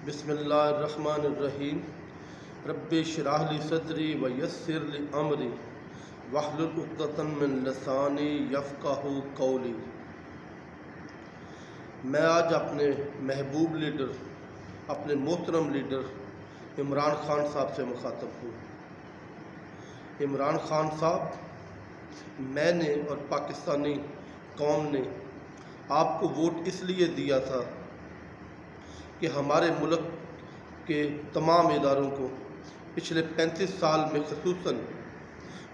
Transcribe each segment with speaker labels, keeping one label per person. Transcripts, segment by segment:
Speaker 1: بسم اللہ الرحمن الرحیم رب اشرح لی صدری ویسر لی امری واحلل عقدۃ من لسانی یفقہوا قولی۔ میں آج اپنے محبوب لیڈر، اپنے محترم لیڈر عمران خان صاحب سے مخاطب ہوں۔ عمران خان صاحب، میں نے اور پاکستانی قوم نے آپ کو ووٹ اس لیے دیا تھا کہ ہمارے ملک کے تمام اداروں کو پچھلے 35 سال میں خصوصاً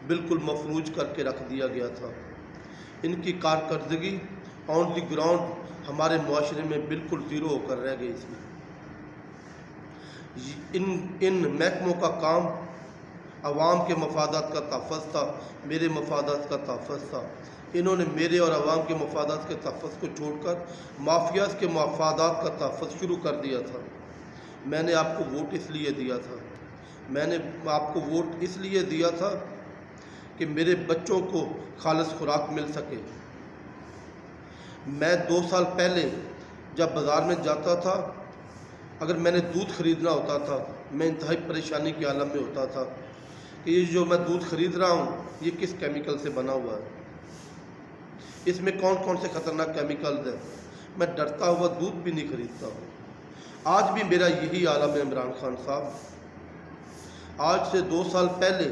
Speaker 1: بالکل مفلوج کر کے رکھ دیا گیا تھا۔ ان کی کارکردگی آن دی گراؤنڈ ہمارے معاشرے میں بالکل زیرو ہو کر رہ گئی تھی۔ ان محکموں کا کام عوام کے مفادات کا تحفظ تھا، میرے مفادات کا تحفظ تھا۔ انہوں نے میرے اور عوام کے مفادات کے تحفظ کو چھوڑ کر مافیاز کے مفادات کا تحفظ شروع کر دیا تھا۔ میں نے آپ کو ووٹ اس لیے دیا تھا، میں نے آپ کو ووٹ اس لیے دیا تھا کہ میرے بچوں کو خالص خوراک مل سکے۔ میں 2 سال پہلے جب بازار میں جاتا تھا، اگر میں نے دودھ خریدنا ہوتا تھا، میں انتہائی پریشانی کے عالم میں ہوتا تھا کہ یہ جو میں دودھ خرید رہا ہوں یہ کس کیمیکل سے بنا ہوا ہے، اس میں کون کون سے خطرناک کیمیکلز ہیں۔ میں ڈرتا ہوا دودھ بھی نہیں خریدتا ہوں۔ آج بھی میرا یہی عالم ہے عمران خان صاحب۔ آج سے 2 سال پہلے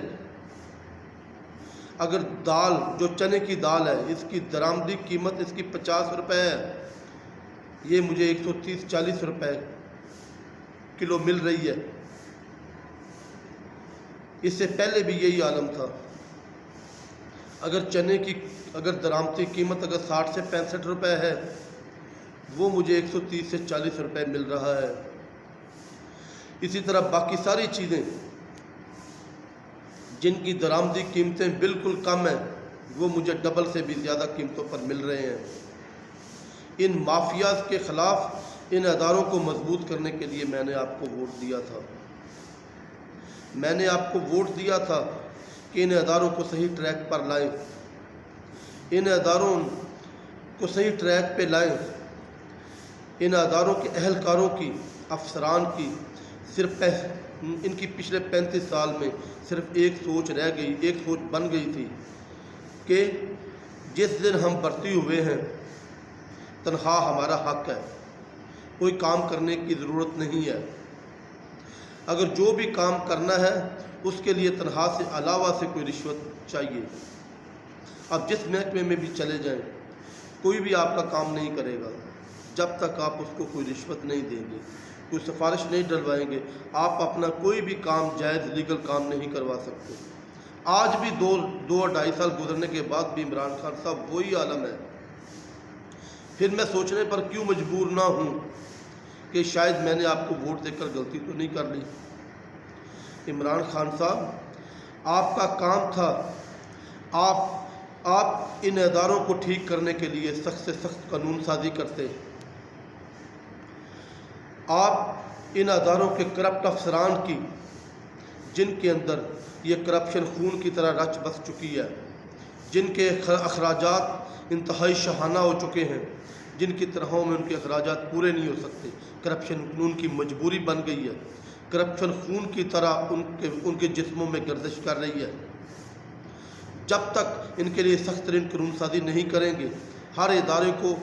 Speaker 1: اگر دال، جو چنے کی دال ہے، اس کی درآمدی قیمت اس کی 50 روپے ہے، یہ مجھے 130-140 روپے کلو مل رہی ہے۔ اس سے پہلے بھی یہی عالم تھا۔ اگر چنے کی درآمدی قیمت اگر 60 سے 65 روپے ہے، وہ مجھے 130 سے 40 روپے مل رہا ہے۔ اسی طرح باقی ساری چیزیں جن کی درآمدی قیمتیں بالکل کم ہیں، وہ مجھے ڈبل سے بھی زیادہ قیمتوں پر مل رہے ہیں۔ ان مافیاز کے خلاف ان اداروں کو مضبوط کرنے کے لیے میں نے آپ کو ووٹ دیا تھا۔ میں نے آپ کو ووٹ دیا تھا کہ ان اداروں کو صحیح ٹریک پر لائیں، ان اداروں کو صحیح ٹریک پہ لائیں۔ ان اداروں کے اہلکاروں کی، افسران کی صرف ان کی پچھلے 35 سال میں صرف ایک سوچ رہ گئی، ایک سوچ بن گئی تھی کہ جس دن ہم بھرتی ہوئے ہیں تنخواہ ہمارا حق ہے، کوئی کام کرنے کی ضرورت نہیں ہے۔ اگر جو بھی کام کرنا ہے اس کے لیے تنخواہ سے علاوہ سے کوئی رشوت چاہیے۔ اب جس محکمے میں بھی چلے جائیں، کوئی بھی آپ کا کام نہیں کرے گا جب تک آپ اس کو کوئی رشوت نہیں دیں گے، کوئی سفارش نہیں ڈلوائیں گے۔ آپ اپنا کوئی بھی کام جائز لیگل کام نہیں کروا سکتے۔ آج بھی 2-2.5 سال گزرنے کے بعد بھی عمران خان صاحب وہی عالم ہے۔ پھر میں سوچنے پر کیوں مجبور نہ ہوں کہ شاید میں نے آپ کو ووٹ دے کر غلطی تو نہیں کر لی۔ عمران خان صاحب، آپ کا کام تھا، آپ ان اداروں کو ٹھیک کرنے کے لیے سخت سے سخت قانون سازی کرتے۔ آپ ان اداروں کے کرپٹ افسران کی، جن کے اندر یہ کرپشن خون کی طرح رچ بس چکی ہے، جن کے اخراجات انتہائی شاہانہ ہو چکے ہیں، جن کی طرحوں میں ان کے اخراجات پورے نہیں ہو سکتے، کرپشن ان کی مجبوری بن گئی ہے، کرپشن خون کی طرح ان کے جسموں میں گردش کر رہی ہے۔ جب تک ان کے لیے سخت ترین قانون سازی نہیں کریں گے، ہر ادارے کو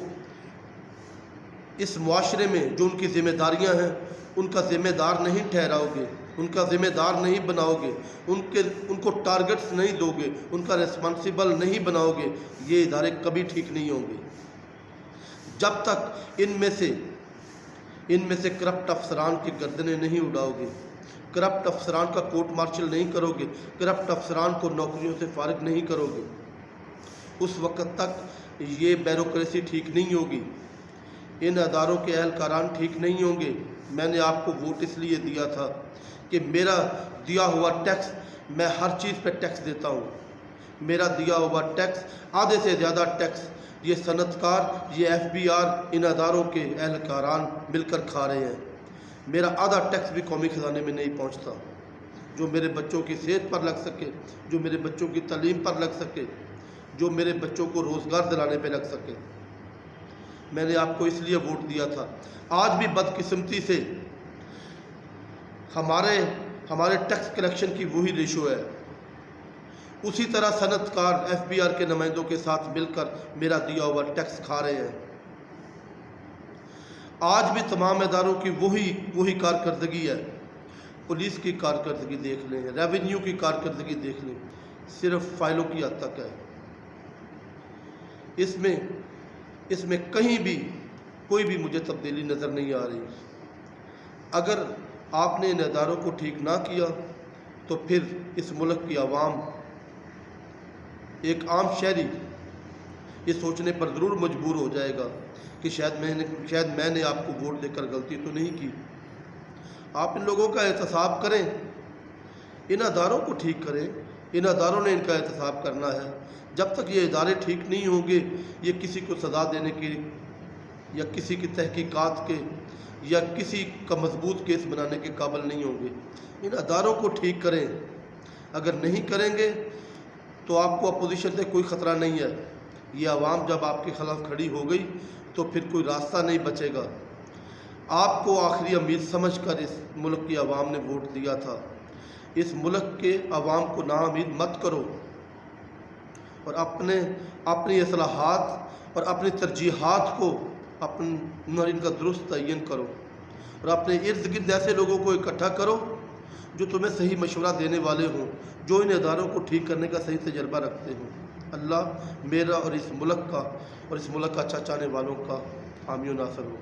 Speaker 1: اس معاشرے میں جو ان کی ذمہ داریاں ہیں ان کا ذمہ دار نہیں ٹھہراؤ گے، ان کا ذمہ دار نہیں بناؤ گے، ان کو ٹارگٹس نہیں دو گے، ان کا ریسپانسیبل نہیں بناؤ گے، یہ ادارے کبھی ٹھیک نہیں ہوں گے۔ جب تک ان میں سے کرپٹ افسران کی گردنیں نہیں اڑاؤ گے، کرپٹ افسران کا کورٹ مارشل نہیں کرو گے، کرپٹ افسران کو نوکریوں سے فارغ نہیں کرو گے، اس وقت تک یہ بیوروکریسی ٹھیک نہیں ہوگی، ان اداروں کے اہلکاران ٹھیک نہیں ہوں گے۔ میں نے آپ کو ووٹ اس لیے دیا تھا کہ میرا دیا ہوا ٹیکس، میں ہر چیز پہ ٹیکس دیتا ہوں، میرا دیا ہوا ٹیکس، آدھے سے زیادہ ٹیکس یہ صنعت کار، یہ FBR، ان اداروں کے اہلکاران مل کر کھا رہے ہیں۔ میرا آدھا ٹیکس بھی قومی خزانے میں نہیں پہنچتا، جو میرے بچوں کی صحت پر لگ سکے، جو میرے بچوں کی تعلیم پر لگ سکے، جو میرے بچوں کو روزگار دلانے پہ لگ سکے۔ میں نے آپ کو اس لیے ووٹ دیا تھا۔ آج بھی بدقسمتی سے ہمارے ٹیکس کلیکشن کی وہی ریشو ہے، اسی طرح صنعت کار FBR کے نمائندوں کے ساتھ مل کر میرا دیا ہوا ٹیکس کھا رہے ہیں۔ آج بھی تمام اداروں کی وہی کارکردگی ہے۔ پولیس کی کارکردگی دیکھ لیں، ریونیو کی کارکردگی دیکھ لیں، صرف فائلوں کی حد تک ہے۔ اس میں کہیں بھی کوئی بھی مجھے تبدیلی نظر نہیں آ رہی۔ اگر آپ نے ان اداروں کو ٹھیک نہ کیا تو پھر اس ملک کی عوام، ایک عام شہری یہ سوچنے پر ضرور مجبور ہو جائے گا کہ شاید میں نے آپ کو ووٹ دے کر غلطی تو نہیں کی۔ آپ ان لوگوں کا احتساب کریں، ان اداروں کو ٹھیک کریں، ان اداروں نے ان کا احتساب کرنا ہے۔ جب تک یہ ادارے ٹھیک نہیں ہوں گے، یہ کسی کو سزا دینے کی یا کسی کی تحقیقات کے یا کسی کا مضبوط کیس بنانے کے قابل نہیں ہوں گے۔ ان اداروں کو ٹھیک کریں، اگر نہیں کریں گے تو آپ کو اپوزیشن سے کوئی خطرہ نہیں ہے۔ یہ عوام جب آپ کے خلاف کھڑی ہو گئی تو پھر کوئی راستہ نہیں بچے گا۔ آپ کو آخری امید سمجھ کر اس ملک کی عوام نے ووٹ دیا تھا۔ اس ملک کے عوام کو ناامید مت کرو، اور اپنی اصلاحات اور اپنی ترجیحات کو ان کا درست تعین کرو، اور اپنے ارد گرد ایسے لوگوں کو اکٹھا کرو جو تمہیں صحیح مشورہ دینے والے ہوں، جو ان اداروں کو ٹھیک کرنے کا صحیح تجربہ رکھتے ہوں۔ اللہ میرا اور اس ملک کا چاہنے والوں کا حامی و ناصر ہو۔